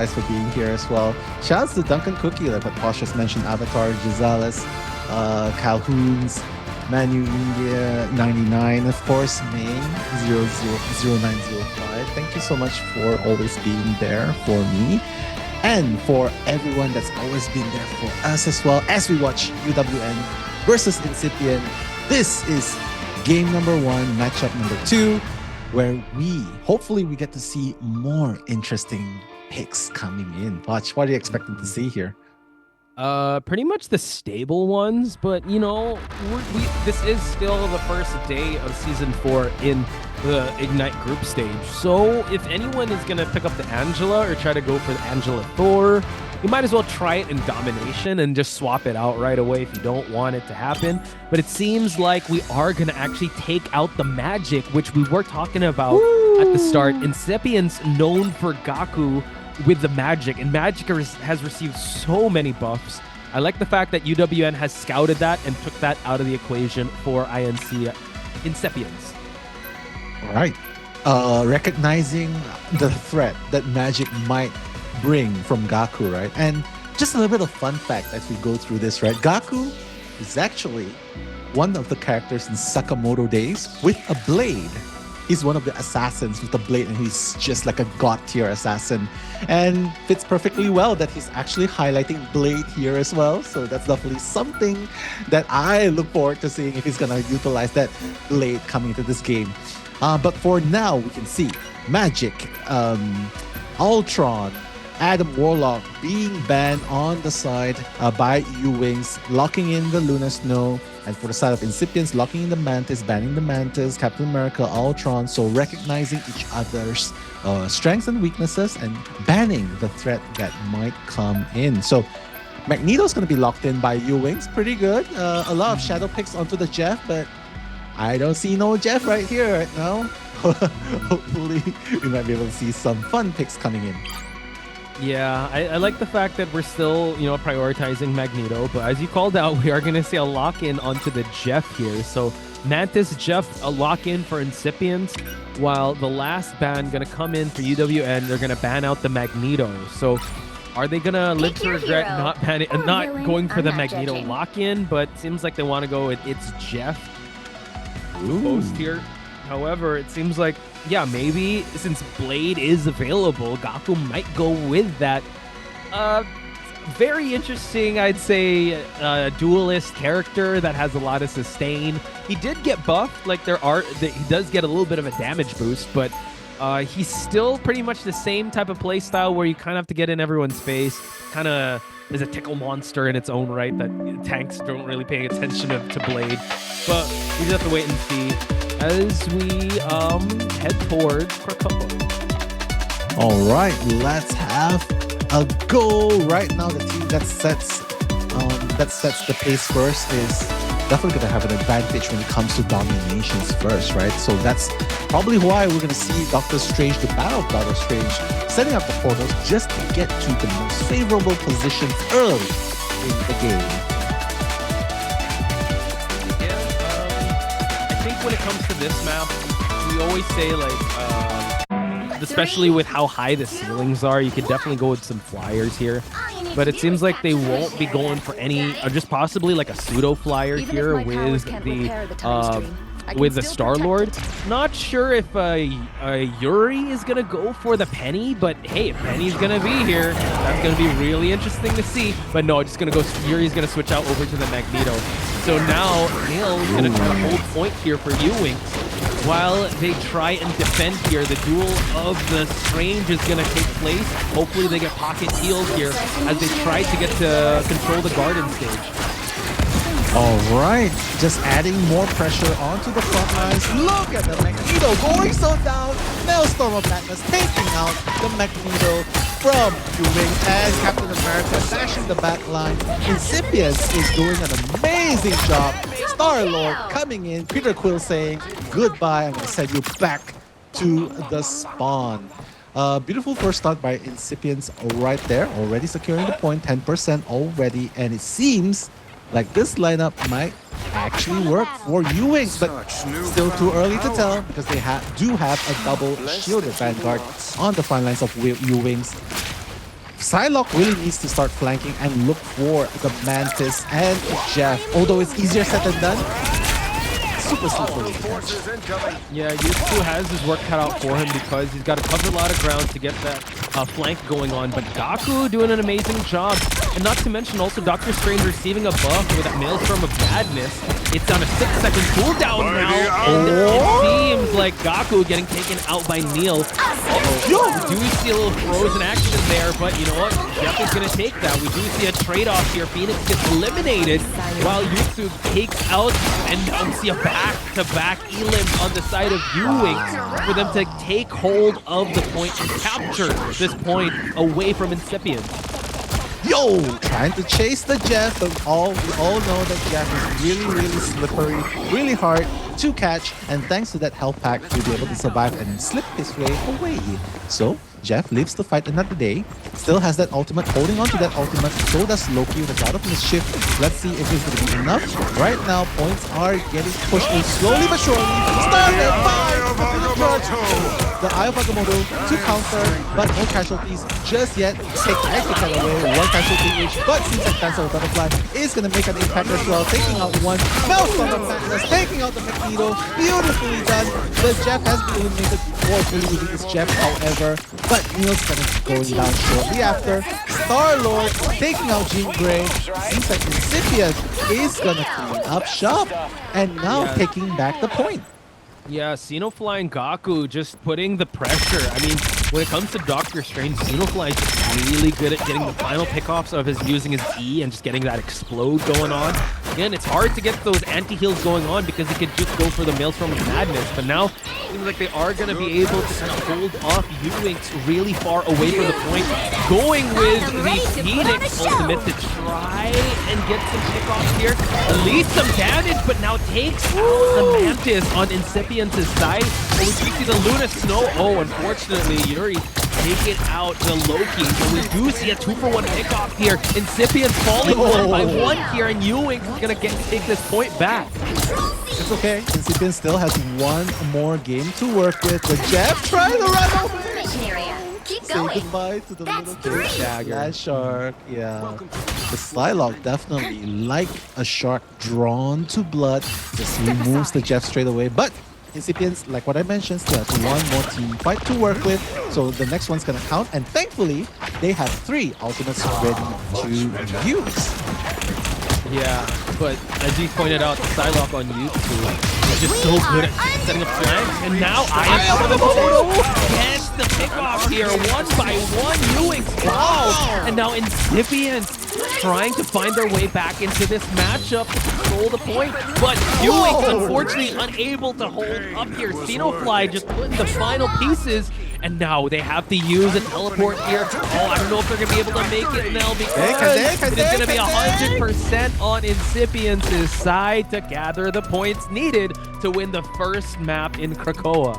guys for being here as well. Shouts to Duncan Cookie, like what Posh just mentioned, Avatar, Gisales, Calhoun's, Manu India 99, of course, May 000905. Thank you so much for always being there for me and for everyone that's always been there for us as well as we watch UWN versus Incipient. This is game number 1, matchup number 2, where hopefully we get to see more interesting picks coming in. Watch, what are you expecting to see here? Pretty much the stable ones, but you know, this is still the first day of season 4 in the Ignite group stage. So if anyone is gonna pick up the Angela or try to go for the Angela Thor, you might as well try it in domination and just swap it out right away if you don't want it to happen. But it seems like we are gonna actually take out the magic, which we were talking about at the start. Incipience known for Gaku with the magic, and magic has received so many buffs. I like the fact that UWN has scouted that and took that out of the equation for Incipience. All right. Recognizing the threat that magic might bring from Gaku, right? And just a little bit of fun fact as we go through this, right? Gaku is actually one of the characters in Sakamoto days with a blade. He's one of the assassins with the blade, and he's just like a god tier assassin, and fits perfectly well that he's actually highlighting blade here as well. So that's definitely something that I look forward to seeing if he's gonna utilize that blade coming into this game. But for now, we can see Magic, Ultron, Adam Warlock being banned on the side by Uwinks, locking in the Luna Snow. And for the side of Incipients, locking in the Mantis, banning the Mantis, Captain America, Ultron. So recognizing each other's strengths and weaknesses and banning the threat that might come in. So Magneto's going to be locked in by Uwinks. Pretty good. A lot of shadow picks onto the Jeff, but I don't see no Jeff right here right now. Hopefully, we might be able to see some fun picks coming in. Yeah, I like the fact that we're still, prioritizing Magneto, but as you called out, we are going to see a lock-in onto the Jeff here. So Mantis, Jeff, a lock-in for Incipients, while the last ban going to come in for UWN, they're going to ban out the Magneto. So are they going to live to regret not going for the Magneto lock-in? But seems like they want to go with it's Jeff. Post here. However, it seems like, yeah, maybe since Blade is available, Gaku might go with that. Very interesting, I'd say, duelist character that has a lot of sustain. He did get buffed, like he does get a little bit of a damage boost, but he's still pretty much the same type of play style where you kind of have to get in everyone's face. Kind of is a tickle monster in its own right that tanks don't really pay attention to Blade. But we just have to wait and see as we head towards Krakoa. All right, let's have a go right now. The team that sets the pace first is definitely going to have an advantage when it comes to dominations first, right? So that's probably why we're going to see Doctor Strange, the Battle of Doctor Strange, setting up the portals just to get to the most favorable positions early in the game. When it comes to this map, we always say, like, especially with how high the ceilings are, you could definitely go with some flyers here. But it seems like they won't be going for any, or just possibly like a pseudo flyer here with the Star-Lord. Not sure if Yuri is gonna go for the Penny, but hey, if Penny's gonna be here, that's gonna be really interesting to see. But no, just gonna go. Yuri's gonna switch out over to the Magneto. So now Neil is gonna try to hold point here for Uwinks. While they try and defend here, the duel of the Strange is gonna take place. Hopefully they get pocket healed here as they try to get to control the garden stage. All right, just adding more pressure onto the front lines. Look at the Magneto going so down. Maelstrom of Madness taking out the Magneto from Uwinks as Captain America dashing the back line. Incipience is doing an amazing job. Star-Lord coming in. Peter Quill saying, goodbye, I'm going to send you back to the spawn. Beautiful first start by Incipience right there. Already securing the point, 10% already. And it seems like this lineup might actually work for Uwinks, but still too early to tell because they do have a double shielded Vanguard on the front lines of Uwinks. Psylocke really needs to start flanking and look for the Mantis and Jeff. Although it's easier said than done, super slippery. Yeah, Yutsu has his work cut out for him because he's got to cover a lot of ground to get that flank going on. But Gaku doing an amazing job. And not to mention also Dr. Strange receiving a buff with that Maelstrom of Madness. It's on a 6-second cooldown now. And it seems like Gaku getting taken out by Neil. We do see a little frozen action there, but you know what? Jeff is going to take that. We do see a trade-off here. Phoenix gets eliminated while Yutsu takes out, and now we see a back-to-back elim on the side of Uwinks for them to take hold of the point and capture this point away from Incipience. Yo, trying to chase the Jeff, but we all know that Jeff is really slippery, really hard to catch, and thanks to that health pack, he'll be able to survive and slip his way away. So Jeff lives to fight another day, still has that ultimate, holding on to that ultimate, so does Loki with a lot of mischief. Let's see if it's going to be enough. Right now, points are getting pushed in slowly but surely. Started by the Eye of Agamotto to counter, but no casualties just yet. Take that away, one casualty each, but seems like Dancer of Butterfly is going to make an impact as well, taking out one. Maelstrom of Madness, taking out the Magneto. Beautifully done. The Jeff has been eliminated before fully using his Jeff, however, but Neil's going to be going down shortly after. Star-Lord taking out Jean Grey. Seems like Incipient is going to clean up shop, and now taking back the point. Yeah, Xenofly and Gaku just putting the pressure. I mean, when it comes to Doctor Strange, Xenofly is just really good at getting the final pickoffs of his using his E and just getting that explode going on. Again, it's hard to get those anti-heals going on because he could just go for the Maelstrom of Madness. But now, it seems like they are going to be able to kind of hold off Uwinks really far away from the point. Going with the Phoenix ultimate to try and get some pickoffs here. At least some damage, but now takes out the Mantis on Incipience's side. But we do see the Luna Snow. Oh, unfortunately, Yuri taking out the Loki. But we do see a 2-for-1 pickoff here. Incipience falling 1 by 1 here, and Uwinks is going to take this point back. It's okay. Incipient still has one more game to work with. The Jeff trying to run over. Say goodbye to the little kid. That shark. Yeah. The Psylocke definitely like a shark drawn to blood. Just removes the Jeff straight away. But Incipients, like what I mentioned, still has one more team fight to work with. So the next one's going to count. And thankfully, they have 3 ultimates ready to use. Yeah, but as you pointed out, the Psylocke on YouTube is just so good at setting up flanks. And now Agamotto gets the pickoff here, 1 by 1. Uwinks falls, and now Incipience trying to find their way back into this matchup to control the point. But Uwinks unfortunately unable to hold up here. Xenofly just putting the final pieces. And now they have to use a teleport here. Oh, I don't know if they're going to be able to make it now because it is going to be 100% on Incipience's side to gather the points needed to win the first map in Krakoa.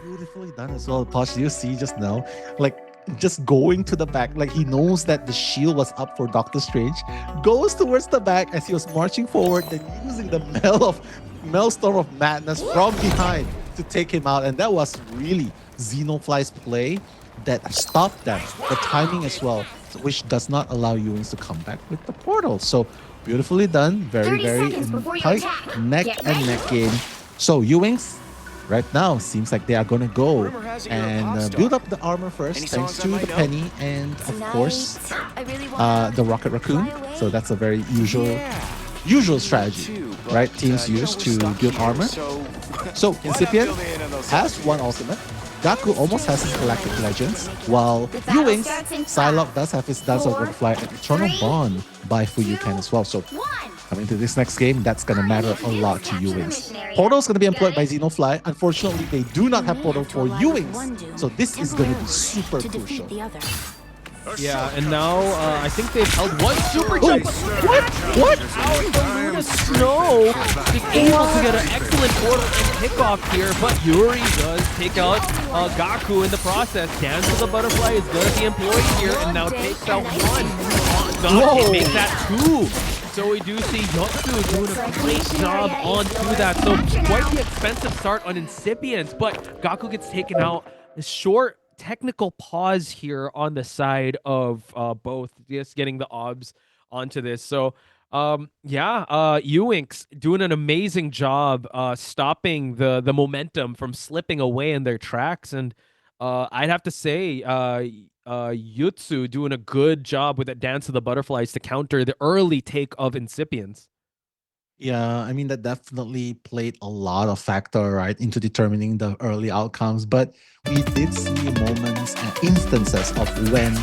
Beautifully done as well, Posh. You see just now, like, just going to the back, like he knows that the shield was up for Doctor Strange, goes towards the back as he was marching forward, then using the Maelstrom of Madness from behind to take him out. And that was really Xenofly's play that stopped them, the timing as well, which does not allow Uwinks to come back with the portal. So beautifully done, very tight neck and neck game. So Uwinks right now seems like they are going to go and build up the armor first, thanks to the Penny and of course the Rocket Raccoon. So that's a very usual strategy, right? Teams use to build armor. So Incipient has 1 ultimate. Gaku almost has his Galactic Legends, while Uwinks, Psylocke does have his Dance of Butterfly and Eternal Bond by Fuyuken as well. So coming to this next game, that's going to matter a lot to Uwinks. Portal is going to be employed by Xenofly. Unfortunately, they do not have Portal for Uwinks, so this is going to be super crucial. Yeah, and now I think they've held 1 super jump. What? How is the Luna Snow being able to get an excellent portal and kickoff here? But Yuri does take out Gaku in the process. Dance of the Butterfly is going to be employed here and now takes out 1. Gaku makes that 2. So we do see Yotsu doing a great job onto that. So quite the expensive start on Incipience, but Gaku gets taken out. Short technical pause here on the side of both, just getting the obs onto this. So yeah, Uwinks doing an amazing job stopping the momentum from slipping away in their tracks. And I'd have to say Yutsu doing a good job with that Dance of the Butterflies to counter the early take of Incipience. Yeah, I mean that definitely played a lot of factor, right, into determining the early outcomes. But we did see moments and instances of when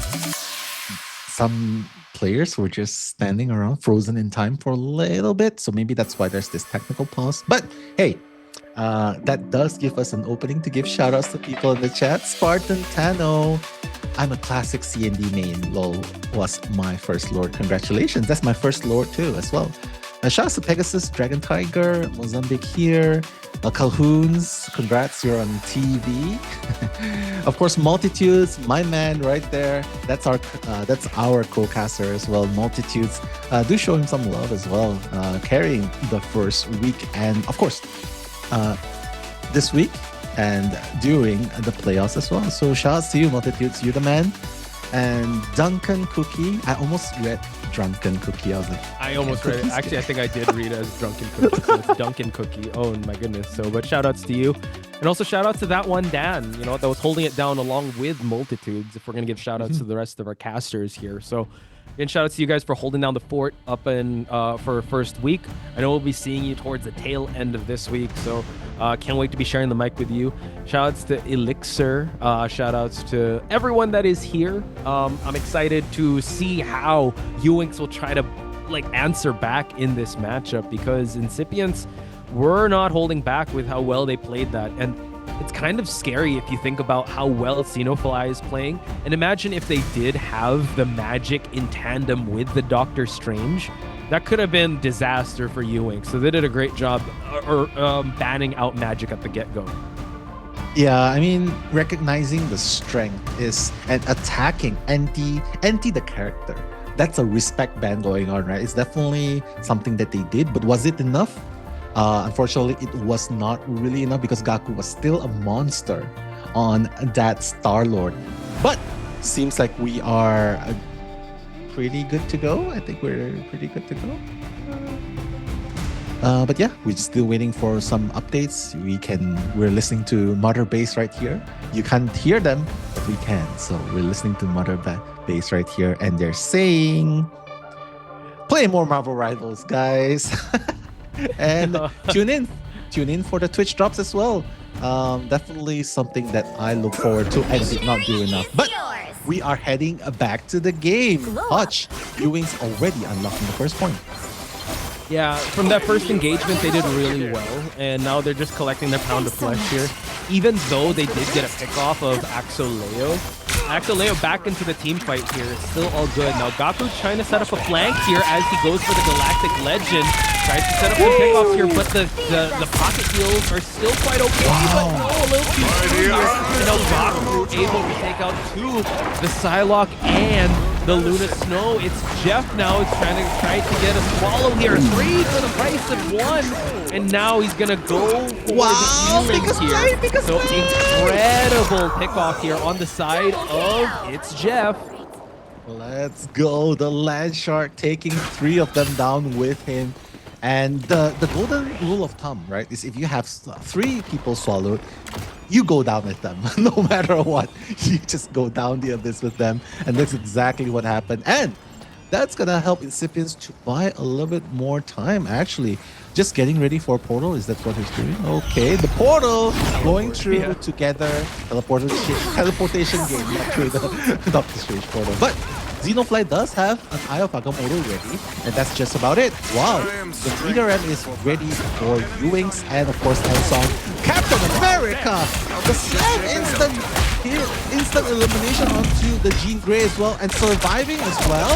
some players were just standing around frozen in time for a little bit. So maybe that's why there's this technical pause. But hey, that does give us an opening to give shout outs to people in the chat. Spartan Tano, I'm a classic CND main. LOL was my first lord. Congratulations. That's my first lord too, as well. Shout out to Pegasus, Dragon Tiger, Mozambique here, Calhoun's, congrats, you're on TV. Of course, Multitudes, my man right there. That's our co-caster as well. Multitudes, do show him some love as well, carrying the first week, and of course, this week and during the playoffs as well. So shout out to you, Multitudes, you're the man. And Duncan Cookie, I almost read Drunken Cookie. I almost read it. Actually, I think I did read it as Drunken Cookie. So it's Duncan Cookie. Oh my goodness. So, but shout outs to you. And also shout out to that one Dan, that was holding it down along with Multitudes, if we're going to give shout outs to the rest of our casters here. So, and shout out to you guys for holding down the fort up in for first week. I know we'll be seeing you towards the tail end of this week, so can't wait to be sharing the mic with you. Shout outs to Elixir. Shout outs to everyone that is here. I'm excited to see how Uwinks will try to answer back in this matchup, because Incipients were not holding back with how well they played that. And it's kind of scary if you think about how well Xenofly is playing. And imagine if they did have the magic in tandem with the Doctor Strange. That could have been disaster for Ewing. So they did a great job banning out magic at the get-go. Yeah, I mean, recognizing the strength is and attacking anti the character. That's a respect ban going on, right? It's definitely something that they did, but was it enough? Unfortunately, it was not really enough because Gaku was still a monster on that Star-Lord. But seems like we are pretty good to go. I think we're pretty good to go. But yeah, we're still waiting for some updates. We're listening to Mother Base right here. You can't hear them, but we can. So we're listening to Mother Base right here, and they're saying, "Play more Marvel Rivals, guys." And tune in for the Twitch drops as well. Definitely something that I look forward to and did not do enough. But we are heading back to the game. Hutch, Uwinks already unlocking the first point. Yeah, from that first engagement, they did really well, and now they're just collecting their pound of flesh here. Even though they did get a pick off of Axoleo. Axoleo back into the team fight here. It's still all good. Now Gaku's trying to set up a flank here as he goes for the Galactic Legend. Tries to set up some pickoffs here, but the pocket heals are still quite okay. But no, a little too soon here. And now Gaku able to take out two, the Psylocke and the Luna Snow. It's Jeff now. He's trying to get a swallow here. 3 for the price of 1. And now he's going to go for the healing here. So incredible pickoff here on the side of It's Jeff. Let's go. The Land Shark taking 3 of them down with him. And the golden rule of thumb, right, is if you have 3 people swallowed, you go down with them. No matter what, you just go down the abyss with them. And that's exactly what happened. And that's going to help Incipients to buy a little bit more time, actually. Just getting ready for a portal. Is that what he's doing? Okay, the portal going through together. Teleportation game, not through the Doctor Strange portal. But Xenofly does have an Eye of Agamotto ready, and that's just about it. Wow, the Leader M is ready for Uwinks, and of course Elsong. Captain America! The slam instant elimination onto the Jean Grey as well, and surviving as well.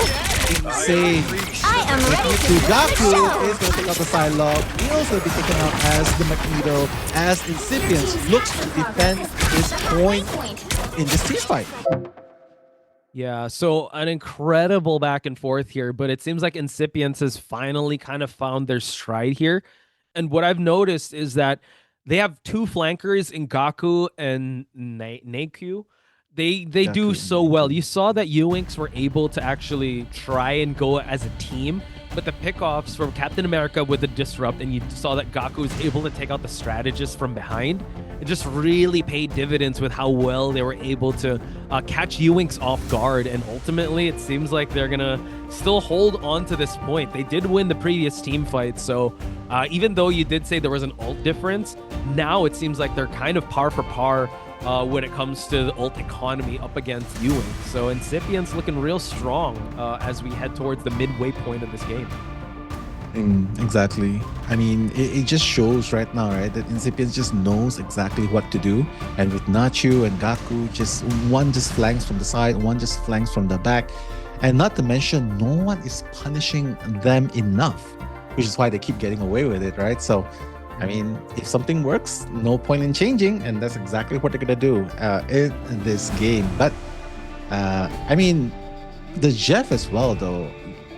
Insane. I am ready to Gaku is going to pick up the Psylocke. Neil's going to be taken out as the Magneto, as Incipience looks to defend his point in this team fight. Yeah, so an incredible back and forth here, but it seems like Incipience has finally kind of found their stride here. And what I've noticed is that they have 2 flankers in Gaku and Neku They do Gaku so well. making. You saw that Uwinks were able to actually try and go as a team, but the pickoffs from Captain America with the disrupt, and you saw that Gaku was able to take out the strategist from behind. It just really paid dividends with how well they were able to catch Uwinks off guard, and ultimately it seems like they're gonna still hold on to this point. They did win the previous team fight, so even though you did say there was an ult difference, now it seems like they're kind of par for par when it comes to the ult economy up against Ewing. So Incipience looking real strong as we head towards the midway point of this game. Exactly. I mean, it just shows right now, right, that Incipience just knows exactly what to do. And with Nacho and Gaku, just one just flanks from the side, one just flanks from the back. And not to mention, no one is punishing them enough, which is why they keep getting away with it, right? So I mean, if something works, no point in changing, and that's exactly what they're gonna do in this game. But I mean, the Jeff as well, though,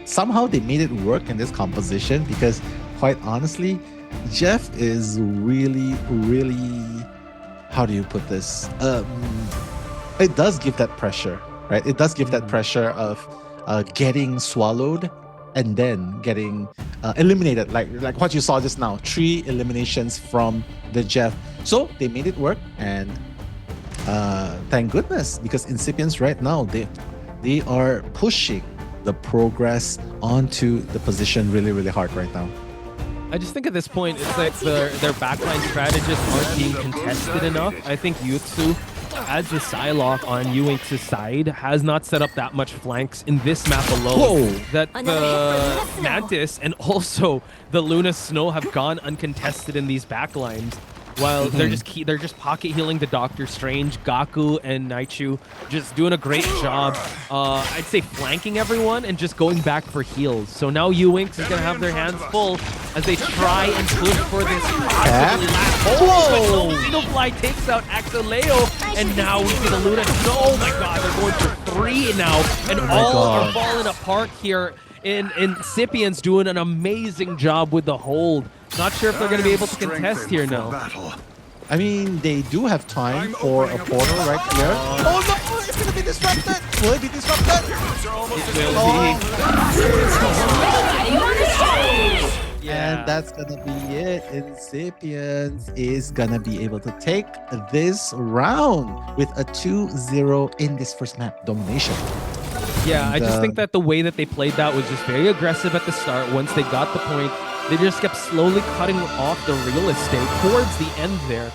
somehow they made it work in this composition because, quite honestly, Jeff is really, really, how do you put this? It does give that pressure, right? It does give that pressure of getting swallowed and then getting eliminated, like what you saw just now, 3 eliminations from the Jeff. So they made it work, and thank goodness, because Incipience right now, they are pushing the progress onto the position really, really hard right now. I just think at this point, it's like their backline strategists aren't being contested enough. I think Yutsu, as the Psylocke on Uwinks' side, has not set up that much flanks in this map alone. Whoa. That the Mantis and also the Luna Snow have gone uncontested in these backlines. While they're just pocket healing the Doctor Strange, Gaku and Naichu just doing a great job. I'd say flanking everyone and just going back for heals. So now Uwinks is gonna have their hands full as they try and push for this possibly last hold. But no, Xenofly takes out Axoleo, and now we see the Luna. Oh my God, they're going for 3 now, and all are falling apart here. Incipience doing an amazing job with the hold. Not sure if they're going to be able to contest here now. I mean, they do have time for a portal right here. Oh no, it's going to be disrupted. Will it be disrupted? It will be. And that's going to be it. Incipience is going to be able to take this round with a 2-0 in this first map domination. Yeah, I just think that the way that they played that was just very aggressive at the start. Once they got the point, they just kept slowly cutting off the real estate towards the end there.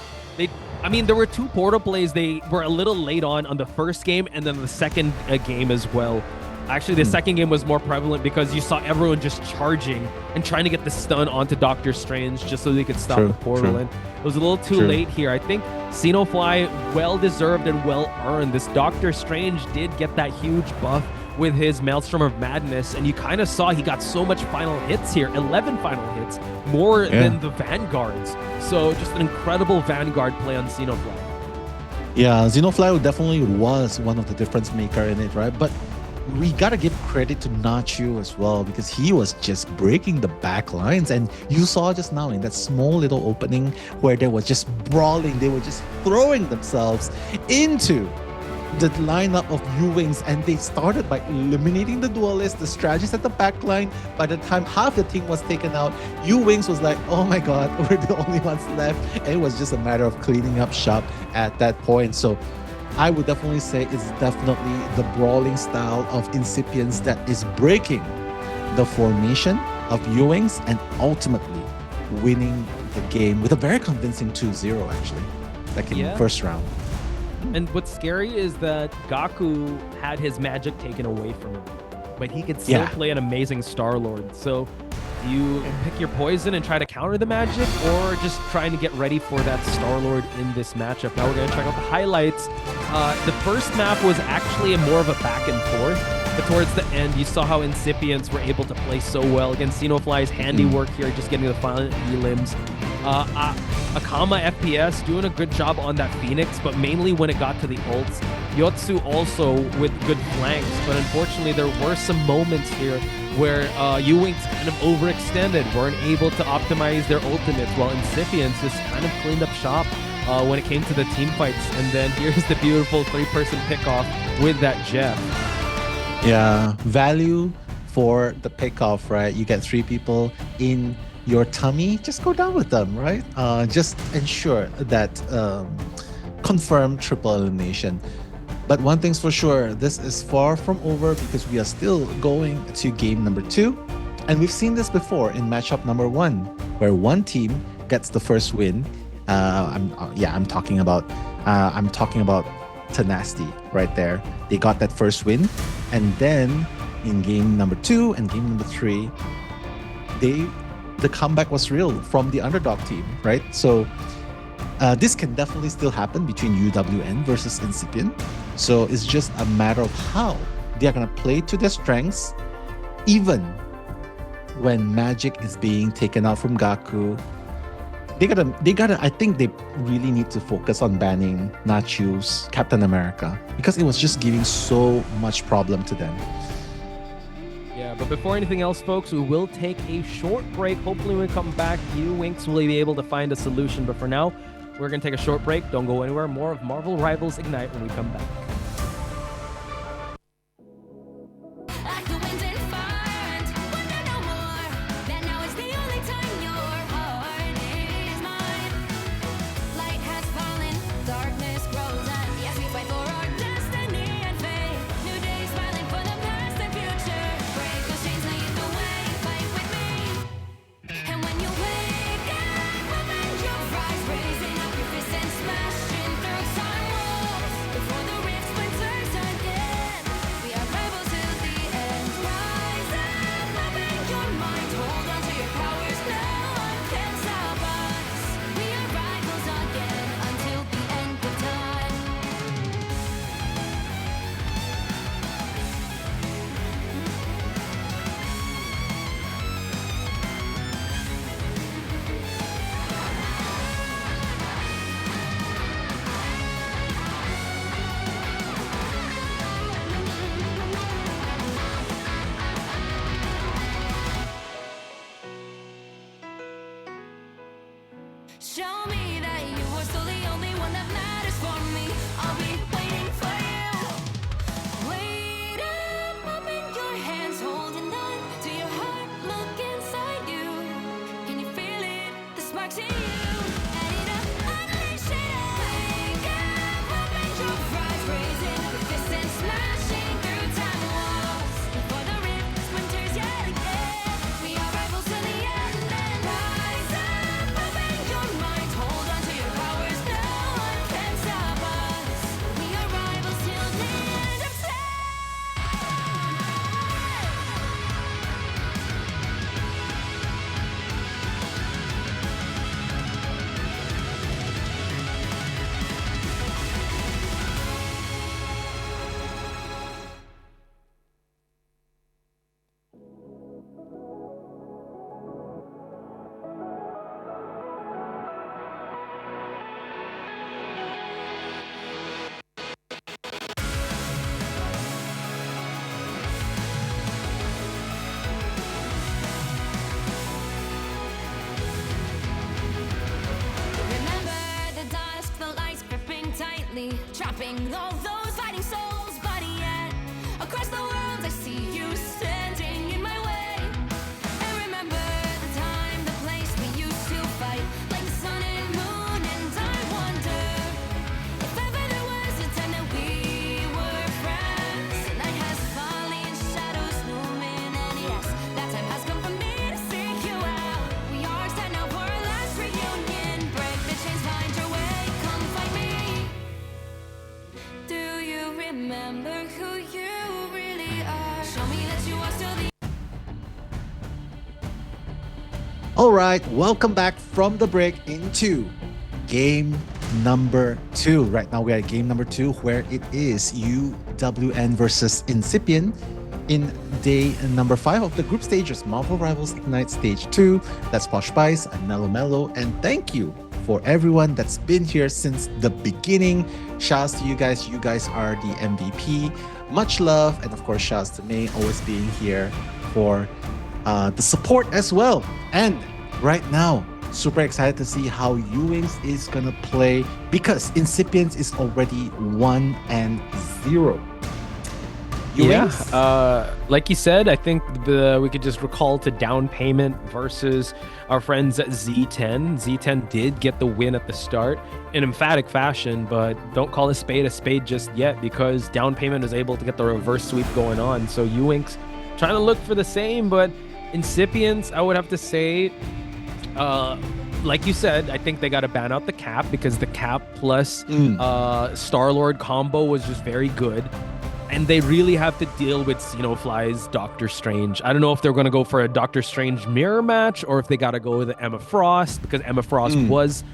I mean, there were 2 portal plays they were a little late on the first game and then the second game as well. Actually, the second game was more prevalent because you saw everyone just charging and trying to get the stun onto Doctor Strange just so they could stop the portal. And it was a little too late here. I think Xenofly, well-deserved and well-earned. This Doctor Strange did get that huge buff with his Maelstrom of Madness, and you kind of saw he got so much final hits here, 11 final hits, more than the Vanguards. So just an incredible Vanguard play on Xenofly. Yeah, Xenofly definitely was one of the difference maker in it, right? But we gotta give credit to Nacho as well, because he was just breaking the back lines, and you saw just now in that small little opening where they were just brawling, they were just throwing themselves into the lineup of Uwinks, and they started by eliminating the duelists, the strategists at the back line. By the time half the team was taken out, Uwinks was like, oh my God, we're the only ones left. And it was just a matter of cleaning up shop at that point. So I would definitely say it's definitely the brawling style of Incipience that is breaking the formation of Uwinks and ultimately winning the game with a very convincing 2-0 actually, like in the first round. And what's scary is that Gaku had his magic taken away from him, but he could still play an amazing Star-Lord. So you pick your poison and try to counter the magic, or just trying to get ready for that Star-Lord in this matchup. Now we're going to check out the highlights. The first map was actually more of a back and forth, but towards the end, you saw how Incipients were able to play so well against Xenofly's handiwork here, just getting the final elims. Akama FPS doing a good job on that Phoenix, but mainly when it got to the ults. Yotsu also with good flanks, but unfortunately there were some moments here where Uwinks kind of overextended, weren't able to optimize their ultimates, while Incipience just kind of cleaned up shop when it came to the team fights. And then here's the beautiful 3-person pickoff with that Jeff. Yeah, value for the pickoff, right? You get 3 people in your tummy, just go down with them, right? Just ensure that confirm triple elimination. But one thing's for sure, this is far from over because we are still going to game number 2. And we've seen this before in matchup number 1, where one team gets the first win. I'm talking about Tenacity right there. They got that first win, and then in game number 2 and game number 3, the comeback was real from the underdog team, right? So this can definitely still happen between UWN versus Incipient. So it's just a matter of how they are gonna play to their strengths, even when Magic is being taken out from Gaku. They gotta. I think they really need to focus on banning Nacho's Captain America because it was just giving so much problem to them. Yeah, but before anything else, folks, we will take a short break. Hopefully, when we come back, Uwinks will be able to find a solution. But for now, we're gonna take a short break. Don't go anywhere. More of Marvel Rivals Ignite when we come back. Show me that you are still the only one that matters for me. I'll be waiting for you. Wait up, open your hands, holding on to your heart. Look inside you. Can you feel it? The sparks in you. Add it up, unleash it up. Wake up, open your eyes, raising up your fists and smashing through time walls. Before the rift splinters yet again, we are rivals to the end. And rise up, open your mind, hold on to your powers. No one can stop us. We are rivals till the end of time. Remember the dusk, the lights gripping tightly, trapping all those fighting souls. But yet, across the world, I see you standing in my way. And remember the time, the place we used to fight, like the sun and moon. And I wonder if ever there was a time that we were friends. The night has fallen, shadows looming, and yes, that time has come for me to seek you out. We are set now for our last reunion. Break the chains, find your way, come find me. Do you remember who you really are? Show me that you are still the All right, welcome back from the break into game number 2. Right now we are at game number 2, where it is UWN versus Incipient in day number 5 of the group stages, Marvel Rivals Ignite Stage 2. That's Posh Spice and Mellow Mellow. And thank you for everyone that's been here since the beginning. Shouts to you guys. You guys are the MVP. Much love. And of course, shouts to May always being here for the support as well. And right now, super excited to see how Uwinks is gonna play because Incipience is already 1-0. Uwinks? Like you said, I think we could just recall to down payment versus our friends at Z10. Z10 did get the win at the start in emphatic fashion, but don't call a spade just yet because down payment was able to get the reverse sweep going on. So Uwinks trying to look for the same, but Incipience, I would have to say, like you said, I think they got to ban out the cap because the cap plus Star-Lord combo was just very good. And they really have to deal with Xenofly's Doctor Strange. I don't know if they're going to go for a Doctor Strange mirror match or if they got to go with Emma Frost because Emma Frost was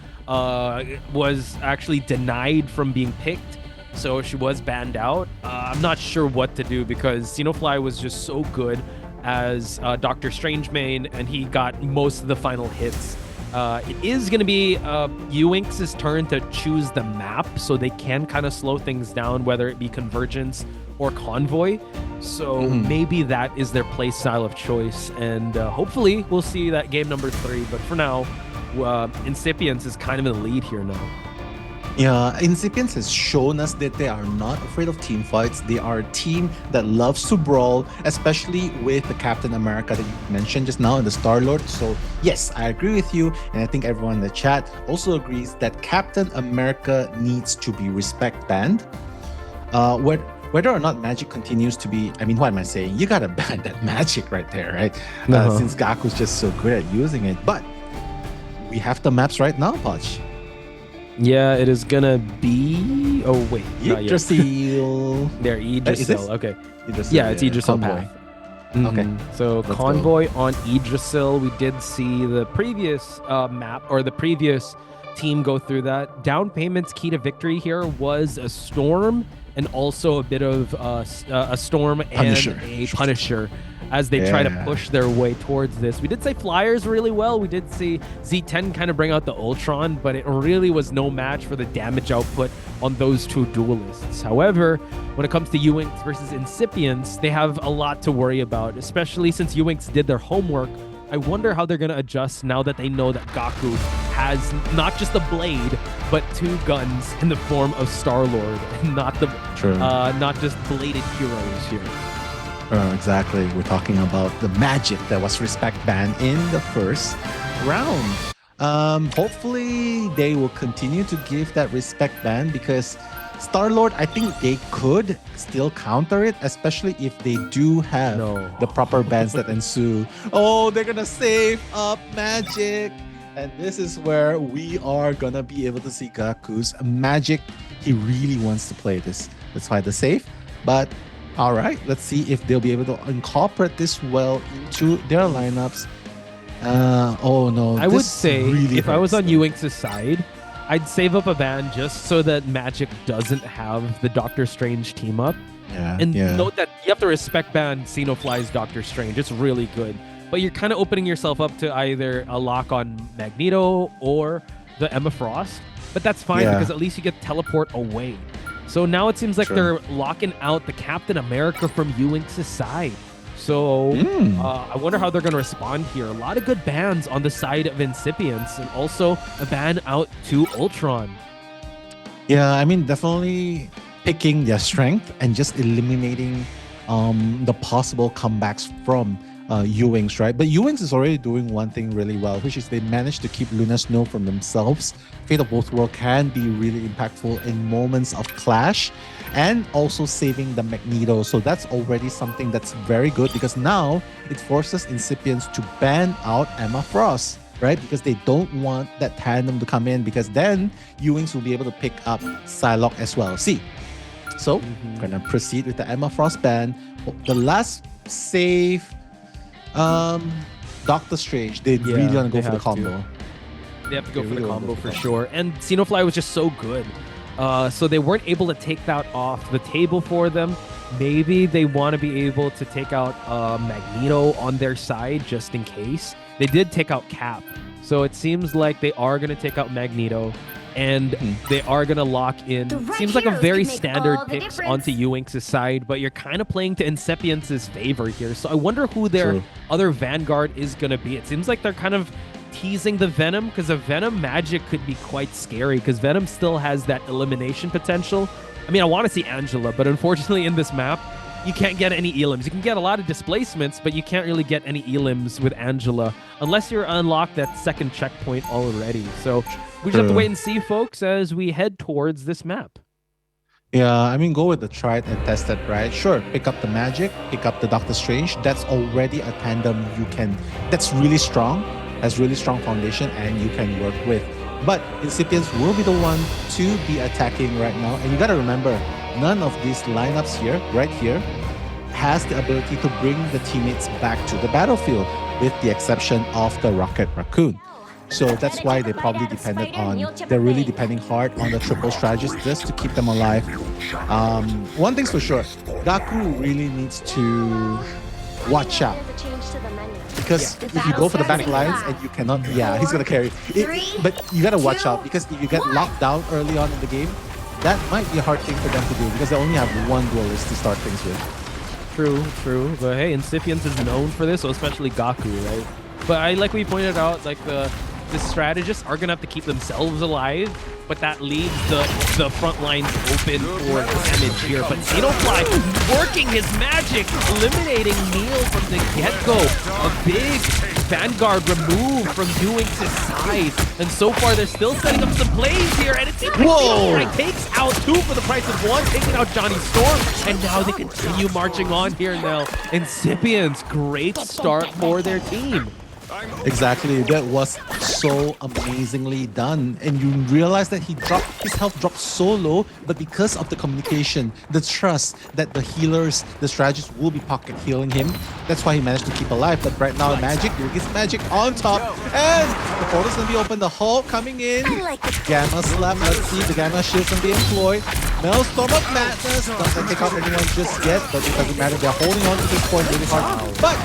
actually denied from being picked. So she was banned out. I'm not sure what to do because Xenofly was just so good as Doctor Strange main and he got most of the final hits. It is going to be Uwinks' turn to choose the map so they can kind of slow things down, whether it be Convergence or Convoy. So maybe that is their play style of choice. And hopefully we'll see that game number 3. But for now, Incipience is kind of in the lead here now. Yeah, Incipience has shown us that they are not afraid of team fights. They are a team that loves to brawl, especially with the Captain America that you mentioned just now and the Star-Lord. So yes, I agree with you. And I think everyone in the chat also agrees that Captain America needs to be respect banned. Whether or not magic continues to be, I mean, what am I saying? You gotta ban that magic right there, right? Since Gaku's just so good at using it. But we have the maps right now, Poch. Yeah, it is gonna be. Oh wait, Yggdrasil. There, Yggdrasil. Okay. Yggdrasil, yeah, it's Yggdrasil path. Okay. So Let's Convoy on Yggdrasil. We did see the previous map or the previous team go through that. Down payment's key to victory here was a storm and also a bit of a storm and a Punisher as they try to push their way towards this. We did say Flyers really well. We did see Z10 kind of bring out the Ultron, but it really was no match for the damage output on those two duelists. However, when it comes to Uwinks versus Incipience, they have a lot to worry about, especially since Uwinks did their homework. I wonder how they're going to adjust now that they know that Gaku has not just a blade, but 2 guns in the form of Star-Lord, and not just bladed heroes here. Exactly. We're talking about the magic that was respect banned in the first round. Hopefully they will continue to give that respect ban because Star-Lord, I think they could still counter it, especially if they do have the proper bans that ensue. Oh, they're gonna save up magic. And this is where we are gonna be able to see Gaku's magic. He really wants to play this. That's why the save. But all right, let's see if they'll be able to incorporate this well into their lineups. Oh no. I would say really if I was on Uwinks' side, I'd save up a ban just so that Magic doesn't have the Doctor Strange team up. And note that you have to respect ban Xenofly's Doctor Strange. It's really good. But you're kind of opening yourself up to either a lock on Magneto or the Emma Frost. But that's fine because at least you get teleport away. So now it seems like they're locking out the Captain America from Uwinks' side. So I wonder how they're going to respond here. A lot of good bans on the side of Incipience and also a ban out to Ultron. Yeah, I mean, definitely picking their strength and just eliminating the possible comebacks from Uwinks, right? But Uwinks is already doing one thing really well, which is they managed to keep Luna Snow from themselves. Fate of Both Worlds can be really impactful in moments of clash and also saving the Magneto. So that's already something that's very good because now it forces Incipience to ban out Emma Frost, right? Because they don't want that tandem to come in because then Uwinks will be able to pick up Psylocke as well. See? So we're going to proceed with the Emma Frost ban. The last save... Doctor Strange, they really want to go for the combo. They have to go for the combo for sure. And Xenofly was just so good. So they weren't able to take that off the table for them. Maybe they want to be able to take out Magneto on their side just in case. They did take out Cap. So it seems like they are going to take out Magneto. And they are going to lock in. Seems like a very standard picks onto Uwinks' side, but you're kind of playing to Incipience's favor here. So I wonder who their other Vanguard is going to be. It seems like they're kind of teasing the Venom because a Venom magic could be quite scary because Venom still has that elimination potential. I mean, I want to see Angela, but unfortunately in this map, you can't get any elims. You can get a lot of displacements, but you can't really get any elims with Angela unless you're unlocked that second checkpoint already. So we just have to wait and see, folks, as we head towards this map. Yeah, I mean, go with the tried and tested, right? Sure, pick up the magic, pick up the Doctor Strange. That's already a tandem that's really strong, has really strong foundation, and you can work with. But Incipience will be the one to be attacking right now. And you got to remember, none of these lineups here, right here, has the ability to bring the teammates back to the battlefield, with the exception of the Rocket Raccoon. So that's why they probably they're really depending hard on the triple strategies just to keep them alive. One thing's for sure, Gaku really needs to watch out. Because if you go for the back lines and you cannot, he's gonna carry. But you gotta watch out, because if you get locked down early on in the game, that might be a hard thing for them to do because they only have one duelist to start things with. True. But hey, Incipience is known for this, so especially Gaku, right? But like we pointed out, like the strategists are gonna have to keep themselves alive, but that leaves the front lines open for damage here. But Xenofly working his magic, eliminating Neil from the get-go. A big Vanguard removed from Uwinks' side. And so far, they're still setting up some plays here, and it seems like Xenofly takes out 2 for the price of 1, taking out Johnny Storm, and now they continue marching on here now. Incipience, great start for their team. Exactly, that was so amazingly done, and you realize that his health dropped so low, but because of the communication, the trust that the healers, the strategists will be pocket healing him, that's why he managed to keep alive. But right now, magic, Yugi's magic on top, and the portal's gonna be open. The Hulk coming in, Gamma slap. Let's see, the Gamma shield's gonna be employed. Maelstrom of Madness, not gonna take out anyone just yet, but it doesn't matter. They're holding on to this point really hard, but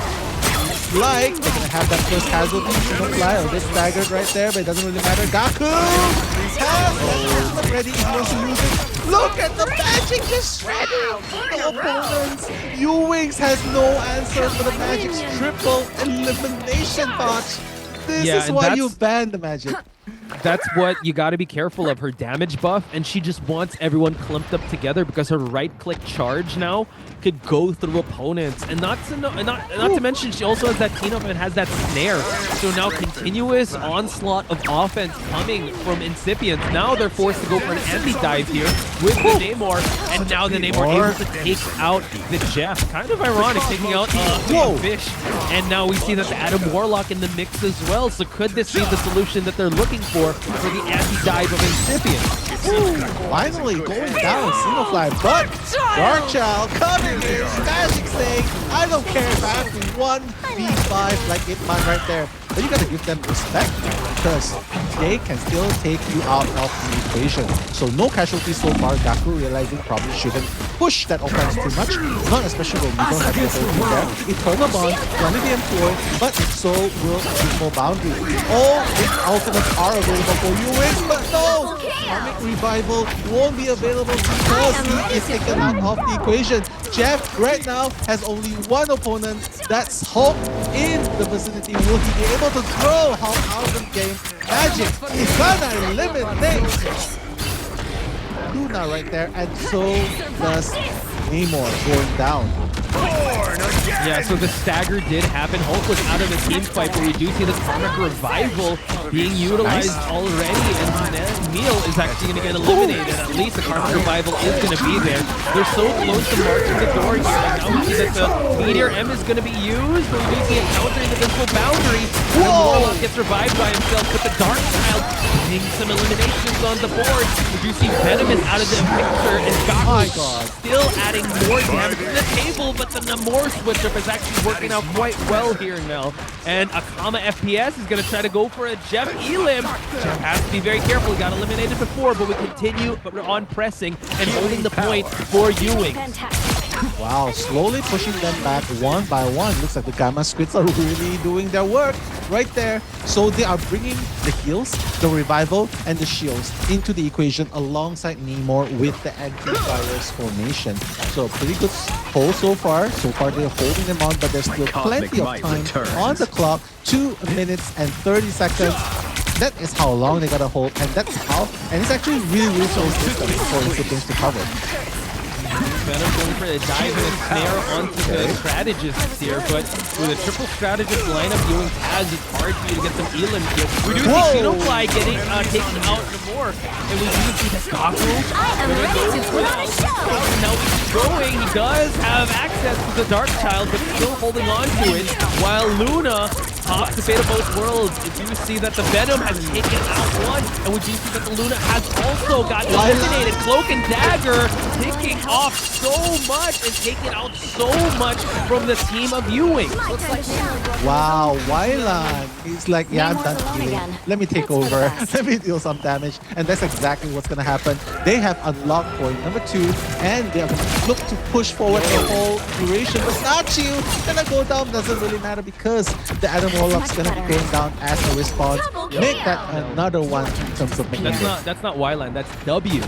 like they're gonna have that first casualty. Fly a bit staggered right there, but it doesn't really matter. Gaku has the ready if he wants to use it. Look at the magic just shredding the opponents. Uwinks has no answer for the magic's triple elimination botch. This is why you banned the magic. That's what you got to be careful of, her damage buff, and she just wants everyone clumped up together because her right-click charge now could go through opponents, and not to mention she also has that cleanup and has that snare. So now continuous onslaught of offense coming from Incipience. Now they're forced to go for an anti-dive here with the Namor, and now the Namor able to take out the Jeff. Kind of ironic, taking out Fish, and now we see that the Adam Warlock in the mix as well. So could this be the solution that they're looking for the anti-dive of Incipience? Finally going down, Xenofly, but Darkchild coming in, Magic saying, I don't care if I have to 1v5 like Ipman right there. But you gotta give them respect because they can still take you out of the equation. So no casualties so far. Gaku realizing probably shouldn't push that offense too much, not especially when we don't have the ability there. Eternal Bond gonna be employed, but so will Triple Boundary. All its ultimates are available for Uwinks, but no! Karmic Revival won't be available because he is taken out of the equation. Jeff right now has only one opponent, that's Hulk in the vicinity. Will he be able to throw Hulk out of the game? Magic is gonna eliminate Luna right there, and so does Namor going down. Yeah, so the stagger did happen. Hulk was out of the team fight, but we do see the Karmic Revival being utilized already, and Neil is actually going to get eliminated. At least the Karmic Revival is going to be there. They're so close to marching the door here, and now we see that the Meteor M is going to be used, but we do see it countering the Visible Boundary. And Warlock gets revived by himself, but the Dark Child getting some eliminations on the board. We do see Venom is out of the picture, and Gaku still adding more damage to the table, but the Namor switch up is actually working out quite well here now. And Akama FPS is going to try to go for a Jeff Elim. Jeff has to be very careful. He got eliminated before, but we continue on pressing and holding the point for Uwinks. Wow, slowly pushing them back one by one. Looks like the Gamma Squids are really doing their work right there. So they are bringing the heals, the revival, and the shields into the equation alongside Namor with the anti-virus formation. So pretty good pull so far. So far they're holding them on, but there's still plenty of time on the clock. 2 minutes and 30 seconds. That is how long they gotta hold, and that's how. And it's actually really slow system for Incipience to cover. Venom going for the dive and a snare onto the strategists here, but with a triple strategist lineup, Uwinks has it's hard for you to get some Elam here. We do see Xenofly getting taken out more, and we do see that Gaku gonna go for that. Now he's going. He does have access to the Dark Child, but still holding on to it, while Luna pops the Fate of both worlds. We do see that the Venom has taken out one, and we do see that the Luna has also got eliminated. Cloak and Dagger taking off so much and taking out so much from the team of Uwinks. Wow, Wylan. He's like, yeah, I'm done healing. Let me take over. Let me deal some damage. And that's exactly what's going to happen. They have unlocked point number 2, and they're going to look to push forward the whole duration. But Nachiu gonna go down. Doesn't really matter because the Adam Warlock's going to be going down as a response. Make that another one in terms of making That's not Wyland, that's W.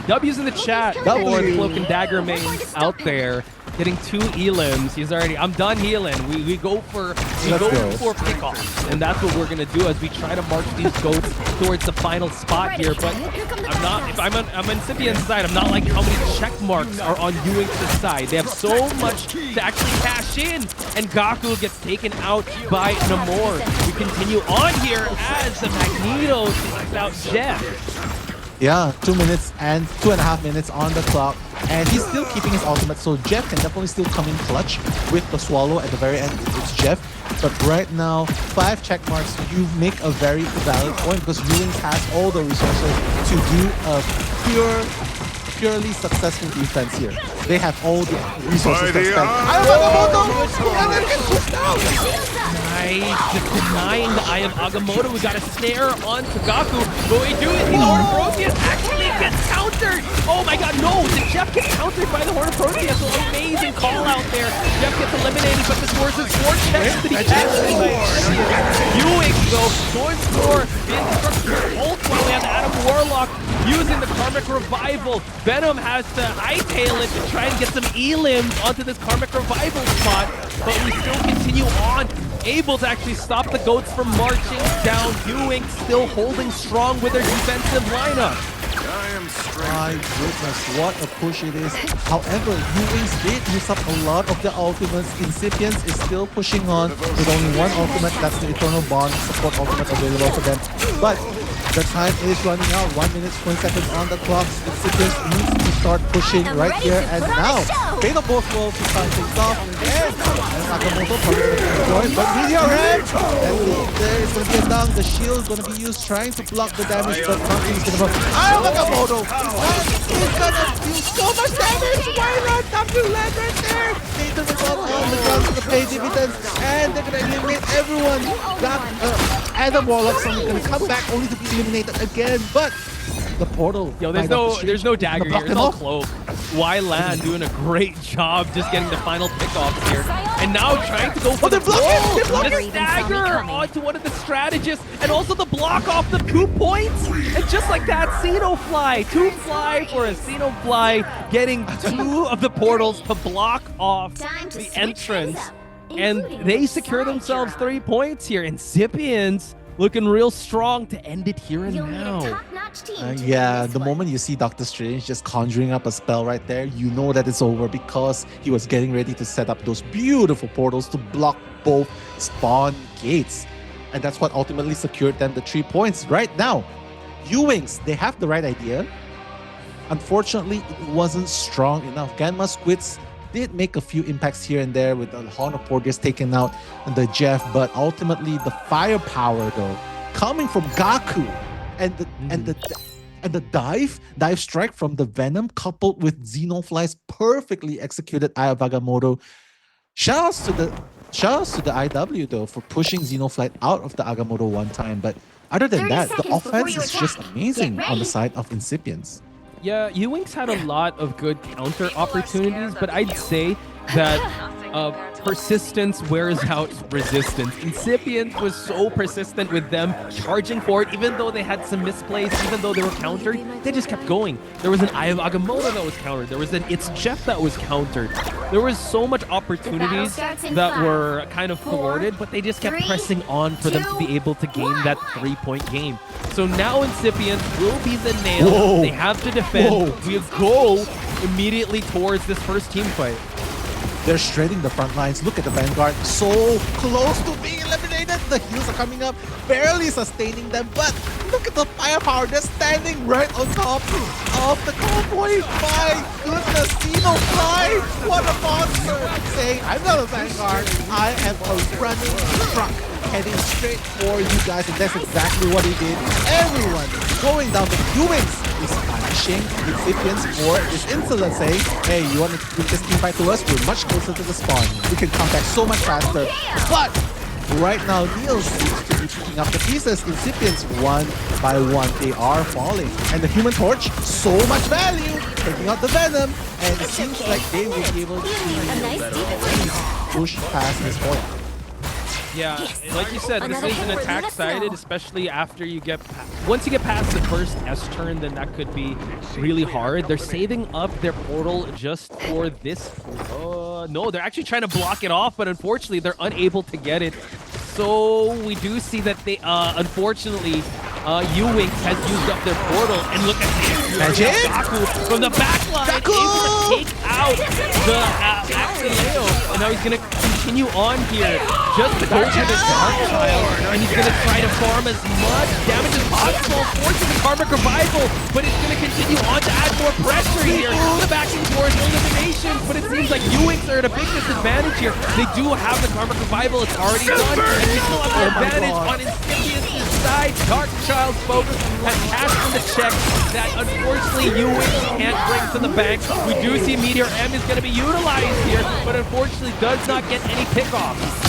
W's in the chat for the Cloak and Dagger mains out there. Getting 2 Elims. He's already, I'm done healing. We go for pickoffs. And that's what we're gonna do as we try to march these goats towards the final spot here. But I'm not, if I'm on Incipience's side, I'm not like how many check marks are on Uwinks' side. They have so much to actually cash in. And Gaku gets taken out by Namor. We continue on here as the Magneto takes out Jeff. Yeah, 2 minutes and 2.5 minutes on the clock. And he's still keeping his ultimate, so Jeff can definitely still come in clutch with the swallow at the very end. It's Jeff. But right now, 5 check marks, you make a very valid point because Uwinks has all the resources to do a purely successful defense here. They have all the resources to spend. Nice, just denying the Eye of Agamotto. We got a snare onto Gaku. But we do see the Horn of Proteus actually gets countered. Oh my god, no! The Jeff gets countered by the Horn of Proteus. So amazing call out there. Jeff gets eliminated, but this Horse is 4 checks to the Uwinks though going for the indestructible ult while we have the Adam Warlock using the Karmic Revival. Venom has to hightail it to try and get some Elims onto this Karmic Revival spot, but we still continue on, able to actually stop the goats from marching down. Uwinks still holding strong with their defensive lineup. My goodness, what a push it is. However, Uwinks did use up a lot of the ultimates. Incipience is still pushing on with only one ultimate. That's the Eternal Bond support ultimate available for them. But the time is running out. 1 minute, 20 seconds on the clock. Incipience needs to start pushing right here and now. Fate of both worlds to start things off. And Sakamoto probably going to destroy, but Meteor Ram! There is going to be a dunk. The shield is going to be used trying to block the damage, but nothing is going to work. Sakamoto! He's going to do so much damage! Why not? W land right there! Nathan is on the ground to pay dividends, and they're going to eliminate everyone. Adam Warlock's going to come back only to be eliminated again, but the portal. Yo, there's no dagger here. It's all cloak. Wyland doing a great job just getting the final pickoffs here. And now trying to go for the dagger onto one of the strategists, and also the block off the 2 points. And just like that, Xenofly, 2 fly for a Xenofly, getting 2 of the portals to block off the entrance. And they secure themselves 3 points here. Incipience looking real strong to end it here and now. Yeah, the moment you see Doctor Strange just conjuring up a spell right there, you know that it's over because he was getting ready to set up those beautiful portals to block both spawn gates. And that's what ultimately secured them the 3 points. Right now, Uwinks, they have the right idea. Unfortunately, it wasn't strong enough. Gamma Squids did make a few impacts here and there with the Horn of Proteus taken out and the Jeff, but ultimately the firepower though coming from Gaku and the dive strike from the Venom coupled with Xenofly's perfectly executed Eye of Agamotto. Shoutouts to the IW though for pushing Xenofly out of the Agamotto one time, but other than that, the offense is just amazing on the side of Incipience. Yeah, Uwinks had a lot of good counter opportunities, but I'd say that persistence wears out resistance. Incipient was so persistent with them charging for it, even though they had some misplays, even though they were countered, they just kept going. There was an Eye of Agamotto that was countered. There was an It's Jeff that was countered. There was so much opportunities that were kind of thwarted, but they just kept pressing on for them to be able to gain that 3-point game. So now Incipient will be the nail. Whoa. They have to defend. Whoa. We go immediately towards this first team fight. They're shredding the front lines. Look at the Vanguard. So close to being eliminated. The heals are coming up, barely sustaining them. But look at the firepower. They're standing right on top of the convoy. My goodness, Xenofly. What a monster. Saying, I'm not a Vanguard. I am a running truck heading straight for you guys. And that's exactly what he did. Everyone going down. The Uwinks is punishing Incipience for his insolence, saying, hey, you want to bring this team fight to us? We're much closer to the spawn. We can come back so much faster. But right now, Neil seems to be picking up the pieces. Incipients one by one, they are falling. And the Human Torch, so much value, taking out the Venom. And it seems like they will be able to push past this point. Yeah, like you said, this is an attack sided, especially after you get once you get past the first S turn, then that could be really hard. They're saving up their portal just for this. No, they're actually trying to block it off, but unfortunately they're unable to get it. So we do see that they unfortunately Uwinks has used up their portal, and look at this. Magic Gaku from the back line, able to take out the Axeleo, and now he's gonna continue on here just to go to the Dark Child, and he's gonna try to farm as much damage as possible, forcing the Karmic Revival, but it's gonna continue on to add more pressure here. The backing towards elimination, but it seems like Uwinks are at a big disadvantage here. They do have the Karmic Revival, it's already done, and they still have the advantage on Incipience's side. Dark Child's focus has cashed in the check that unfortunately Uwinks can't bring to the bank. We do see Meteor M is going to be utilized here, but unfortunately does not get any pickoffs.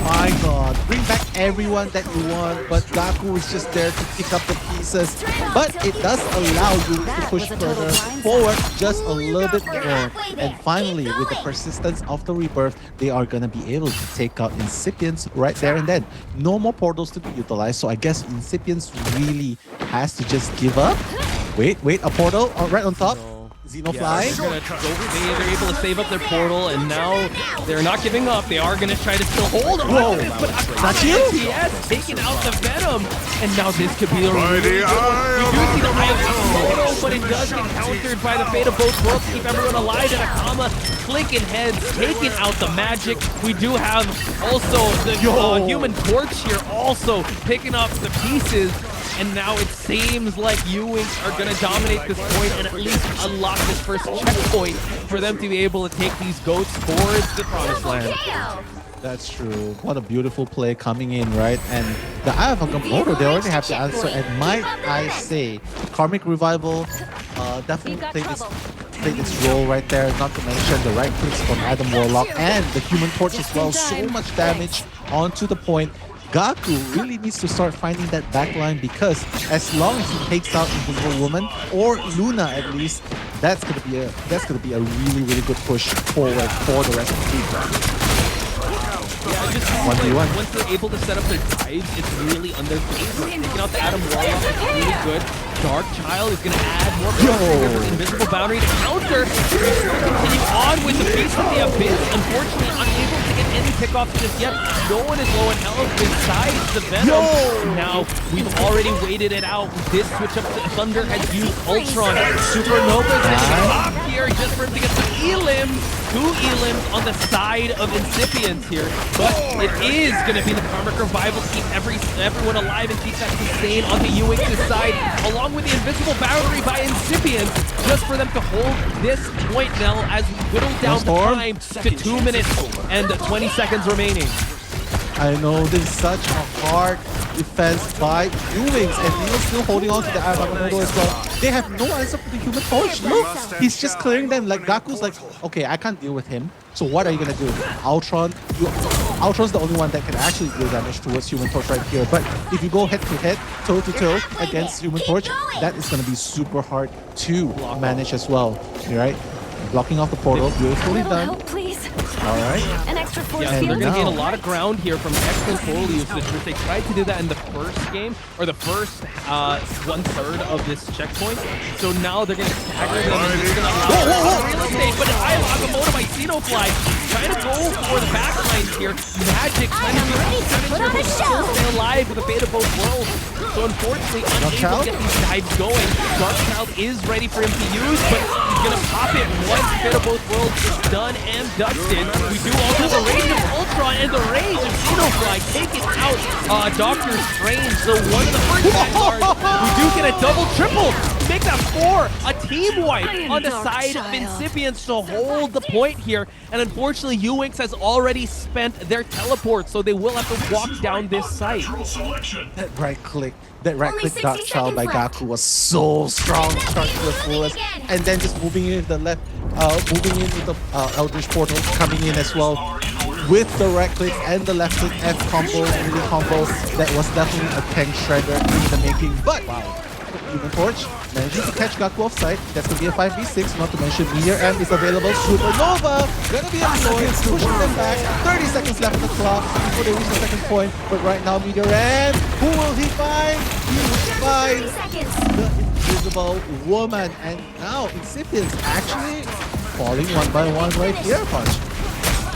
My god, bring back everyone that you want, but Gaku is just there to pick up the pieces. But it does allow you to push further forward just a little bit more. And finally, with the persistence of the Rebirth, they are going to be able to take out Incipience right there and then. No more portals to be utilized, so I guess Incipience really has to just give up. Wait, a portal right on top. Xenofly. Yeah, they're able to save up their portal, and now they're not giving up. They are going to try to still hold on. Whoa, but not you? Yes, taking out the Venom, and now this could be a really good one. We do see the Eye of Agamotto, but it does get countered by the fate of both worlds to keep everyone alive. And Akama clinking heads, taking out the magic. We do have also the Human Torch here, also picking up the pieces. And now it seems like Uwinks are going to dominate this point and at least unlock this first checkpoint for them to be able to take these goats towards the promised land. That's true. What a beautiful play coming in, right? And the Eye of Agamotto, they already have the answer. And might I say, Karmic Revival definitely played its role right there. Not to mention the right clicks from Adam Warlock and the Human Torch as well. So much damage onto the point. Gaku really needs to start finding that backline, because as long as he takes out Invisible Woman or Luna at least, that's gonna be a really good push forward for the rest of the team. Yeah, just once they're able to set up their dives, it's really under favor. Taking out the Adam Warlock is really good. Dark Child is going to add more pressure with Invisible Boundary to counter. Continue on with the Beast of the Abyss. Unfortunately, unable to get any pickoffs just yet. No one is low in health besides the Venom. Now, we've already waited it out. This switch up to Thunder has used Ultron. Supernova is going to pop here just for him to get the Elims. 2 Elims on the side of Incipience here. But it is going to be the Karmic Revival to keep everyone alive and keep that sustain on the Uwinks' side, along with the Invisible Boundary by Incipience, just for them to hold this point now as we whittle down the time to 2 minutes and 20 seconds remaining. I know this is such a hard defense by Uwinks, and Neil's still holding on to the Eye of Agamotto as well. They have no answer for the Human Torch. Look, he's just clearing them. Like Gaku's like, okay, I can't deal with him. So what are you gonna do? Ultron's the only one that can actually deal damage towards Human Torch right here. But if you go head to head, toe to toe against Human Torch, that is gonna be super hard to manage as well. Right? Blocking off the portal, beautifully done. Help, please. All right. An extra force Yeah, field. they're going to now- gain a lot of ground here from excellent portal usage, which they tried to do that in the first game, or the first 1/3 of this checkpoint. So now they're going to stagger them and they're going to allow real estate. But an Eye of Agamotto by Xenofly trying to go for the back lines here. Magic trying to ready to put on a show. stay alive with the fate of both worlds. So unfortunately, unable Child? to get these dives going. Dark Child is ready for him to use, but he's going to pop it once fate of both worlds is done and dusted. We do also have the Rage of Ultron and the Rage of Xenofly taking out Doctor Strange. So one of the first Vanguards, we do get a double triple. Make that 4, a team wipe on the Dark side of Child. Incipience to hold the point here. And unfortunately, Uwinks has already spent their teleport, so they will have to walk down this site. That right click Dark 60 Child by seconds left. Gaku was so strong, charged to the fullest, and then just moving in with the left, moving in with the Eldritch Portal coming in as well. With the right click and the left click F combo, melee combo, that was definitely a tank shredder in the making. But Human Torch managing to catch Gaku offside. That's gonna be a 5v6, not to mention Meteor M is available. Supernova gonna be employed, pushing them back. 30 seconds left on the clock before they reach the second point. But right now, Meteor M, who will he find? He will find 30 seconds. the invisible woman. And now Incipience actually falling one by one right here, Punch.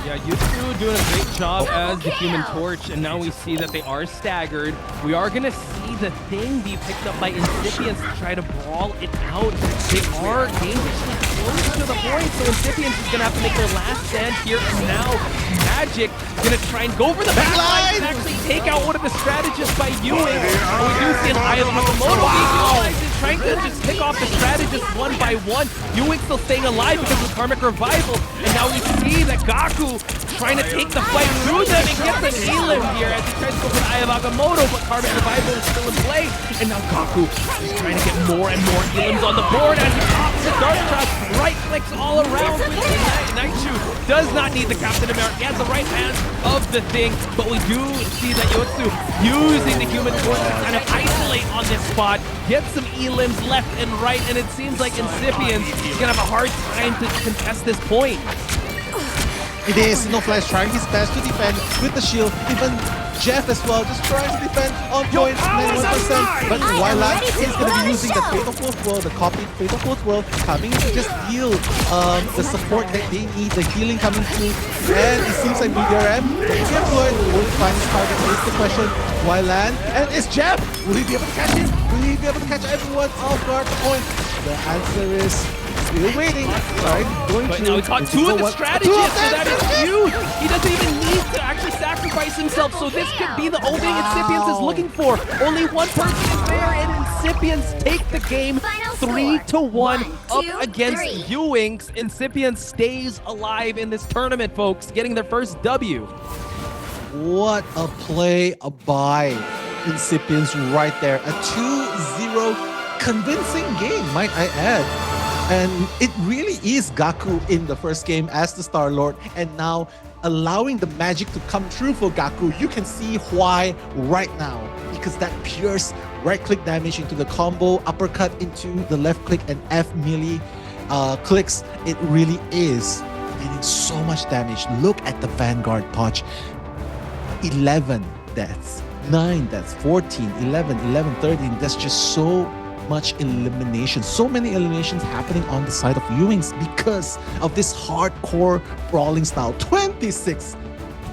Yeah, you two doing a great job as the Human Torch, and now we see that they are staggered. We are going to see the thing be picked up by Incipience to try to brawl it out. They are dangerously close to the point, so Incipience is going to have to make their last stand here. And now Magic going to try and go for the backline and actually take out one of the strategists by Ewing. And we do see an Eye of Agamotto being utilized, trying to just pick off the strategists one by one. Ewing still staying alive because of Karmic Revival, and now we see that Gaku trying to take the fight through them and get the Elim here as he tries to go for the Eye of Agamotto, but Karmic Revival is still in play. And now Gaku is trying to get more and more Elims on the board as he pops the Dark Child, right clicks all around with the Nightshoe. Does not need the Captain America. He has the right hand of the thing, but we do see that Yotsu using the Human Torch to kind of isolate on this spot, get some Elims left and right, and it seems like Incipience is going to have a hard time to contest this point. It is Flash trying his best to defend with the shield. Even Jeff as well, just trying to defend on point, 91%. But Wildland is going to be using the Fatal Fourth World, the copied Fatal Fourth World, coming to just deal the support that they need, the healing coming through. And it seems like Meteor M will find his target, is the question. Wildland, and it's Jeff! Will he be able to catch him? Will he be able to catch everyone off guard point? The answer is still waiting. Right, going But to. now he caught two of the strategists, so that is huge. He doesn't even need to actually sacrifice himself, so this could be the opening Incipience is looking for. Only one person is there, and Incipience take the game Final 3-1 score. up 1, 2, against 3. Uwinks. Incipience stays alive in this tournament, folks, getting their first W. What a play by Incipience right there. A 2-0 convincing game, might I add. And it really is Gaku in the first game as the Star-Lord, and now allowing the magic to come true for Gaku. You can see why right now, because that pierce right-click damage into the combo, uppercut into the left click and F melee clicks, it really is dealing so much damage. Look at the Vanguard Punch. 11 deaths, 9 deaths, 14, 11, 11, 13. That's just so much elimination. So many eliminations happening on the side of Uwinks because of this hardcore brawling style. 26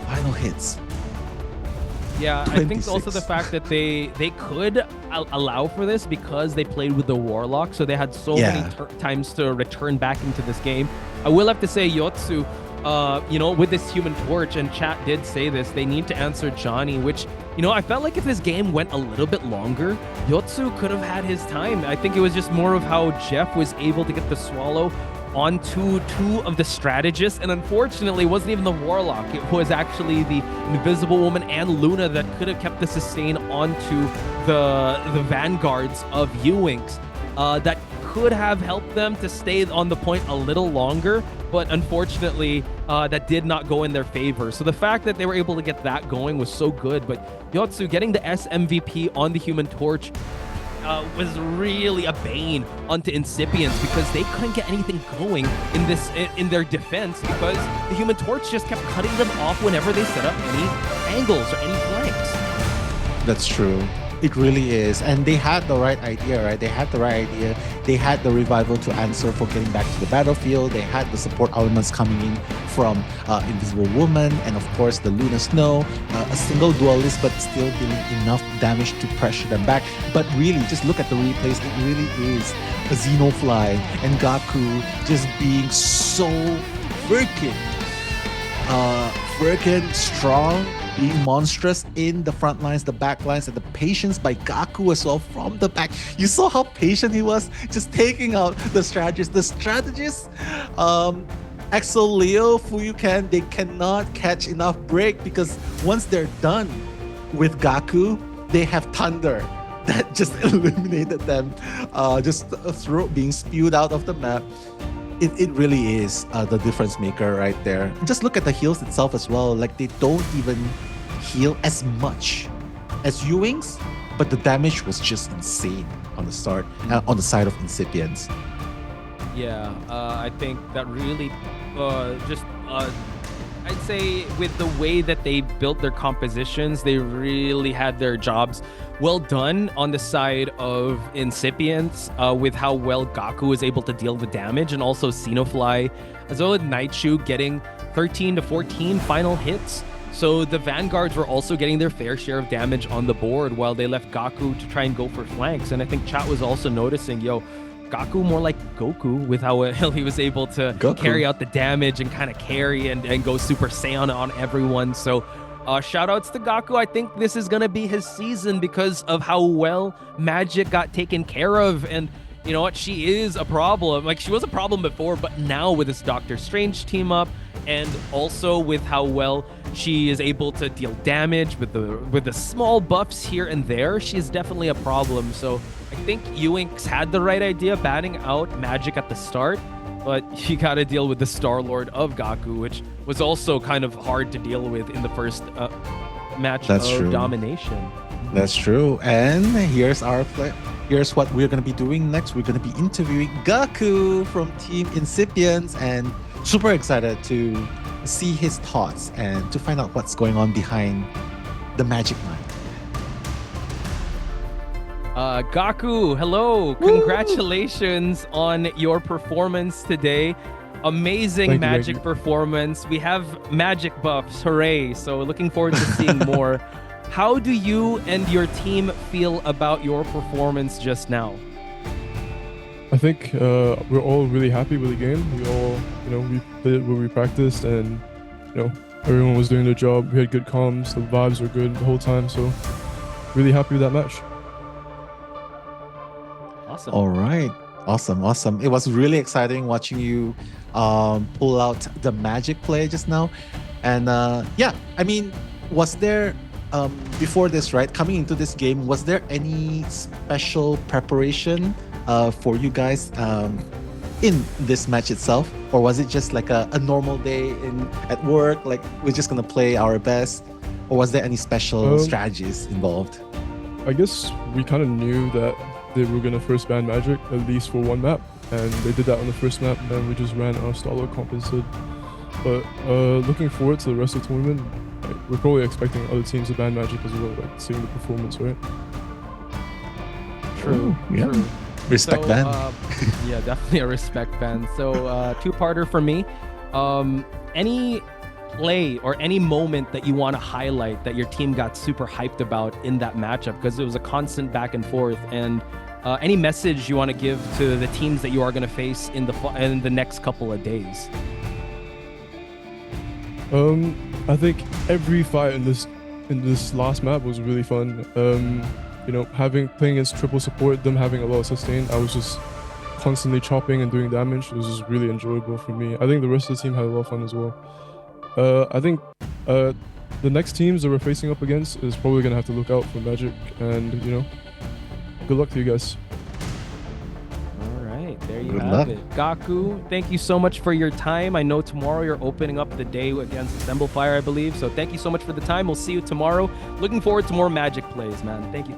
final hits. Yeah, I think 26. also the fact that they could allow for this because they played with the Warlock, so they had so many times to return back into this game. I will have to say Yotsu, with this Human Torch, and chat did say this, they need to answer Johnny, which, I felt like if this game went a little bit longer, Yotsu could have had his time. I think it was just more of how Jeff was able to get the swallow onto two of the strategists, and unfortunately it wasn't even the Warlock. It was actually the Invisible Woman and Luna that could have kept the sustain onto the vanguards of Uwinks. That could have helped them to stay on the point a little longer, but unfortunately that did not go in their favor. So the fact that they were able to get that going was so good. But Yotsu getting the SMVP on the Human Torch was really a bane onto Incipience, because they couldn't get anything going in their defense, because the Human Torch just kept cutting them off whenever they set up any angles or any flanks. That's true. It really is. And they had the right idea, right? They had the right idea. They had the revival to answer for getting back to the battlefield. They had the support elements coming in from Invisible Woman and, of course, the Luna Snow. A single duelist, but still dealing enough damage to pressure them back. But really, just look at the replays. It really is a Xenofly and Gaku just being so freaking strong, being monstrous in the front lines, the back lines, and the patience by Gaku as well from the back. You saw how patient he was, just taking out the strategists. The strategists, Exo Leo, Fuyuken, they cannot catch enough break, because once they're done with Gaku, they have Thunder that just eliminated them, just being spewed out of the map. It really is the difference maker right there. Just look at the heals itself as well. Like, they don't even heal as much as Uwinks, but the damage was just insane on the start, on the side of Incipience. Yeah, I think that really I'd say with the way that they built their compositions, they really had their jobs well done on the side of Incipience, with how well Gaku was able to deal the damage, and also Xenofly, as well as Nightshoe getting 13 to 14 final hits. So the Vanguards were also getting their fair share of damage on the board, while they left Gaku to try and go for flanks. And I think chat was also noticing, Gaku more like Goku, with how he was able to carry out the damage and kind of carry and go Super Saiyan on everyone. So shout outs to Gaku. I think this is going to be his season because of how well Magic got taken care of. And you know what? She is a problem. Like, she was a problem before, but now with this Doctor Strange team up, and also with how well she is able to deal damage with the small buffs here and there, she is definitely a problem. So I think Uwinks had the right idea batting out Magic at the start, but you got to deal with the Star-Lord of Gaku, which was also kind of hard to deal with in the first match of domination. That's true. And here's here's what we're going to be doing next. We're going to be interviewing Gaku from Team Incipience, and super excited to see his thoughts and to find out what's going on behind the Magic Line. Gaku, hello. Woo! Congratulations on your performance today. Amazing Magic performance. We have Magic buffs. Hooray. So looking forward to seeing more. How do you and your team feel about your performance just now? I think we're all really happy with the game. We all, we played where we practiced, and everyone was doing their job. We had good comms. The vibes were good the whole time. So really happy with that match. Awesome. All right. Awesome. It was really exciting watching you pull out the Magic play just now. And was there, before this, right, coming into this game, was there any special preparation for you guys in this match itself? Or was it just like a normal day at work, like we're just going to play our best? Or was there any special strategies involved? I guess we kind of knew that they were going to first ban Magic, at least for one map, and they did that on the first map, and we just ran our Star-Lord comp instead. But looking forward to the rest of the tournament, we're probably expecting other teams to ban Magic as well, like seeing the performance, right? True. Respect ban. Yeah, definitely a respect ban. So two-parter for me. Any play or any moment that you want to highlight that your team got super hyped about in that matchup, because it was a constant back and forth, and any message you want to give to the teams that you are going to face in the next couple of days? I think every fight in this last map was really fun. Playing against triple support, them having a lot of sustain, I was just constantly chopping and doing damage. It was just really enjoyable for me. I think the rest of the team had a lot of fun as well. I think the next teams that we're facing up against is probably gonna have to look out for Magic, and you know, good luck to you guys. All right, there you Good have luck. it. Gaku, thank you so much for your time. I know tomorrow you're opening up the day against Assemblefire, I believe. So thank you so much for the time. We'll see you tomorrow. Looking forward to more Magic plays, man. Thank you.